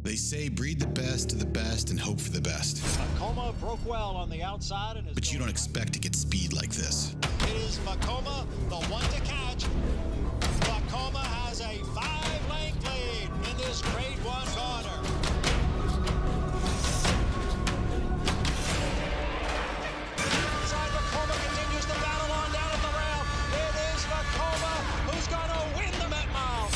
They say breed the best to the best and hope for the best. Macoma broke well on the outside. But you don't expect to get speed like this. It is Macoma, the one to catch. Macoma has a 5-length lead in this Grade 1 corner. Inside, Macoma continues to battle on down at the rail. It is Macoma who's going to win the Met Mile.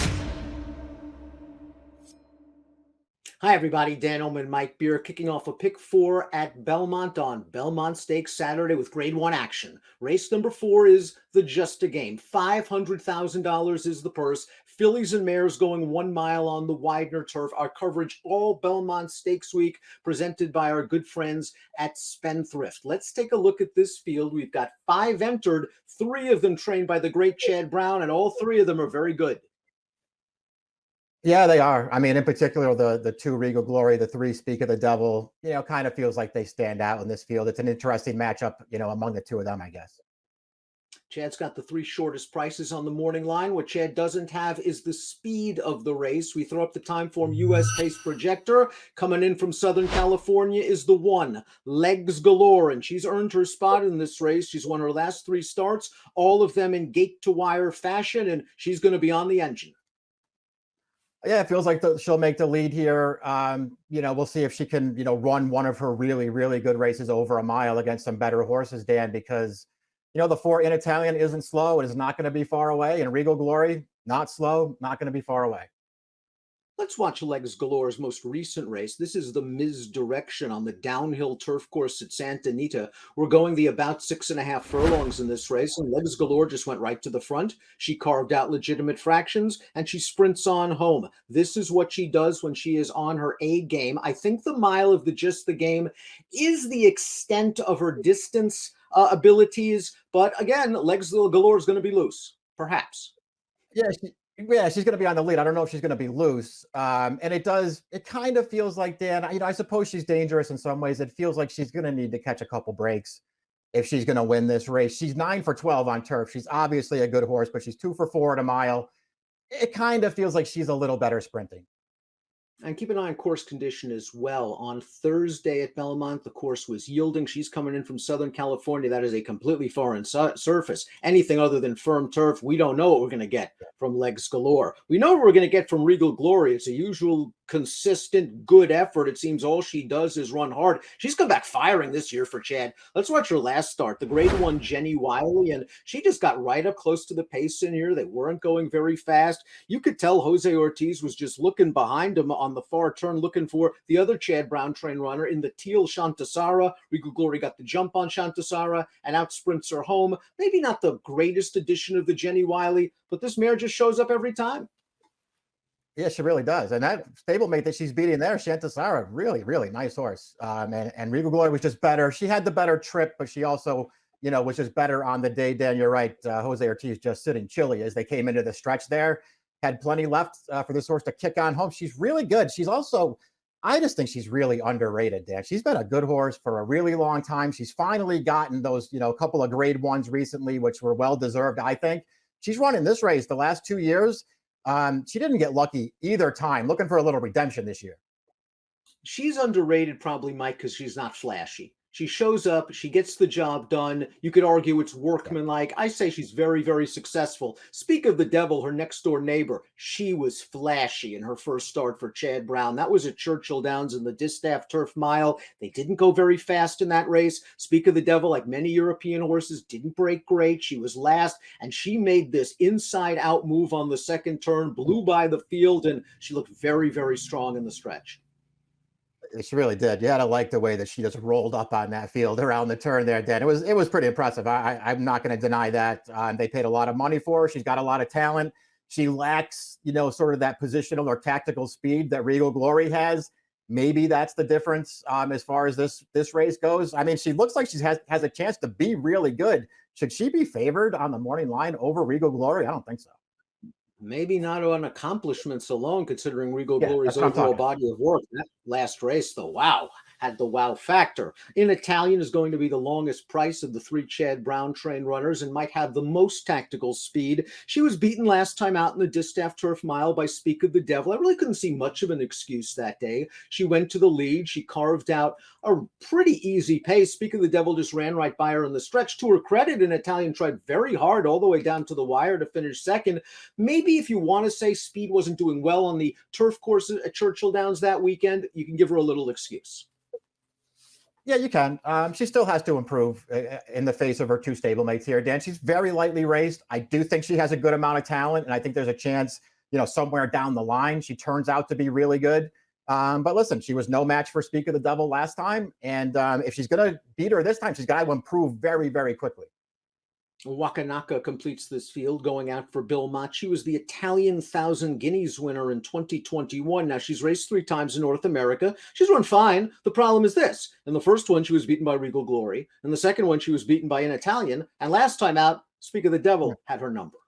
Hi, everybody. Dan Illman, Mike Beer, kicking off a pick 4 at Belmont on Belmont Stakes Saturday with Grade 1 action. Race number 4 is the Just a Game. $500,000 is the purse. Fillies and mares going 1 mile on the Widener turf. Our coverage all Belmont Stakes Week, presented by our good friends at Spendthrift. Let's take a look at this field. We've got 5 entered, 3 of them trained by the great Chad Brown, and all 3 of them are very good. Yeah, they are. I mean, in particular, the 2 Regal Glory, the 3 Speak of the Devil, kind of feels like they stand out in this field. It's an interesting matchup, among the 2 of them, I guess. Chad's got the 3 shortest prices on the morning line. What Chad doesn't have is the speed of the race. We throw up the Timeform US Pace Projector. Coming in from Southern California is the 1, Legs Galore, and she's earned her spot in this race. She's won her last 3 starts, all of them in gate-to-wire fashion, and she's going to be on the engine. Yeah, it feels like she'll make the lead here. We'll see if she can, run one of her really, really good races over a mile against some better horses, Dan, because, the 4 in Italian isn't slow. It is not going to be far away. And Regal Glory, not slow, not going to be far away. Let's watch Legs Galore's most recent race. This is the Misdirection on the downhill turf course at Santa Anita. We're going the about 6.5 furlongs in this race, and Legs Galore just went right to the front. She carved out legitimate fractions, and she sprints on home. This is what she does when she is on her A game. I think the mile of the Just the Game is the extent of her distance abilities, but again, Legs Galore is going to be loose, perhaps. Yeah, she's going to be on the lead. I don't know if she's going to be loose. And it kind of feels like, Dan, I suppose she's dangerous in some ways. It feels like she's going to need to catch a couple breaks if she's going to win this race. She's 9 for 12 on turf. She's obviously a good horse, but she's 2 for 4 at a mile. It kind of feels like she's a little better sprinting. And keep an eye on course condition as well. On Thursday at Belmont, the course was yielding. She's coming in from Southern California. That is a completely foreign surface. Anything other than firm turf, we don't know what we're going to get from Legs Galore. We know what we're going to get from Regal Glory. It's a usual consistent good effort. It seems all she does is run hard. She's come back firing this year for Chad. Let's watch her last start, the Grade 1 Jenny Wiley, and she just got right up close to the pace in here. They weren't going very fast. You could tell Jose Ortiz was just looking behind him on the far turn, looking for the other Chad Brown train runner in the teal Shantasara. Regal Glory got the jump on Shantasara and out sprints her home. Maybe not the greatest edition of the Jenny Wiley, but this mare just shows up every time. Yeah, she really does. And that stablemate that she's beating there, Shantasara, really, really nice horse. And Regal Glory was just better. She had the better trip, but she also, was just better on the day. Dan, you're right. Jose Ortiz just sitting chilly as they came into the stretch there. Had plenty left for this horse to kick on home. She's really good. She's also, I just think she's really underrated, Dan. She's been a good horse for a really long time. She's finally gotten those, a couple of Grade 1s recently, which were well-deserved, I think. She's running this race the last 2 years. She didn't get lucky either time. Looking for a little redemption this year. She's underrated probably, Mike, because she's not flashy. She shows up, she gets the job done. You could argue it's workmanlike. I say she's very, very successful. Speak of the devil, her next door neighbor. She was flashy in her first start for Chad Brown. That was at Churchill Downs in the Distaff Turf Mile. They didn't go very fast in that race. Speak of the devil, like many European horses, didn't break great. She was last, and she made this inside-out move on the second turn, blew by the field, and she looked very, very strong in the stretch. She really did. You had to like the way that she just rolled up on that field around the turn there, Dan. It was pretty impressive. I'm not going to deny that. They paid a lot of money for her. She's got a lot of talent. She lacks, sort of that positional or tactical speed that Regal Glory has. Maybe that's the difference as far as this race goes. I mean, she looks like she has a chance to be really good. Should she be favored on the morning line over Regal Glory? I don't think so. Maybe not on accomplishments alone, considering Regal Glory's overall body of work. That last race, though, wow. had the wow factor. In Italian is going to be the longest price of the three Chad Brown train runners and might have the most tactical speed. She was beaten last time out in the Distaff Turf Mile by Speak of the Devil. I really couldn't see much of an excuse that day. She went to the lead. She carved out a pretty easy pace. Speak of the Devil just ran right by her in the stretch. To her credit, an Italian tried very hard all the way down to the wire to finish second. Maybe if you want to say Speed wasn't doing well on the turf courses at Churchill Downs that weekend, you can give her a little excuse. Yeah, you can. She still has to improve in the face of her two stablemates here, Dan. She's very lightly raced. I do think she has a good amount of talent, and I think there's a chance, somewhere down the line, she turns out to be really good. But listen, she was no match for Speak of the Devil last time, and if she's going to beat her this time, she's got to improve very, very quickly. Wakanaka completes this field, going out for Belmont. She was the Italian 1,000 Guineas winner in 2021. Now, she's raced 3 times in North America. She's run fine. The problem is this. In the first one, she was beaten by Regal Glory. In the second one, she was beaten by an Italian. And last time out, Speak of the Devil had her number.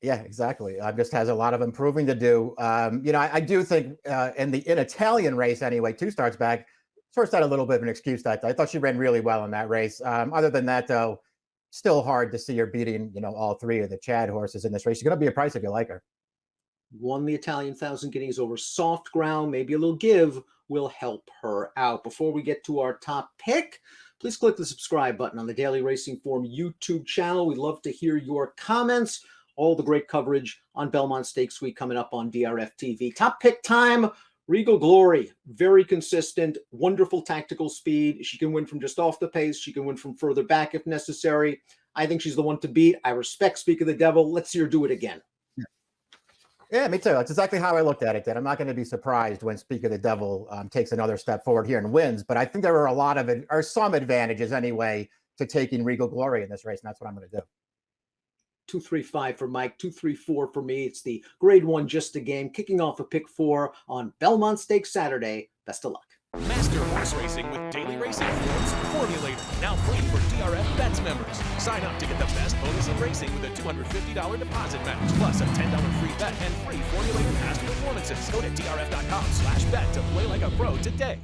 Yeah, exactly. Just has a lot of improving to do. I do think in Italian race anyway, 2 starts back, first had a little bit of an excuse that day. I thought she ran really well in that race. Other than that, though, still hard to see her beating, all 3 of the Chad horses in this race. She's going to be a price if you like her. Won the Italian 1,000 Guineas over soft ground. Maybe a little give will help her out. Before we get to our top pick, please click the subscribe button on the Daily Racing Form YouTube channel. We'd love to hear your comments. All the great coverage on Belmont Stakes Week coming up on DRFTV. Top pick time. Regal Glory, very consistent, wonderful tactical speed. She can win from just off the pace. She can win from further back if necessary. I think she's the one to beat. I respect Speak of the Devil. Let's see her do it again. Yeah, me too. That's exactly how I looked at it, Dan. I'm not going to be surprised when Speak of the Devil takes another step forward here and wins, but I think there are some advantages anyway to taking Regal Glory in this race, and that's what I'm going to do. 235 for Mike, 234 for me. It's the grade 1 just a game, kicking off a pick 4 on Belmont Stakes Saturday. Best of luck. Master horse racing with Daily Racing Form's Formulator, now free for DRF Bets members. Sign up to get the best bonus in racing with a $250 deposit match, plus a $10 free bet and free Formulator past performances. Go to drf.com/bet to play like a pro today.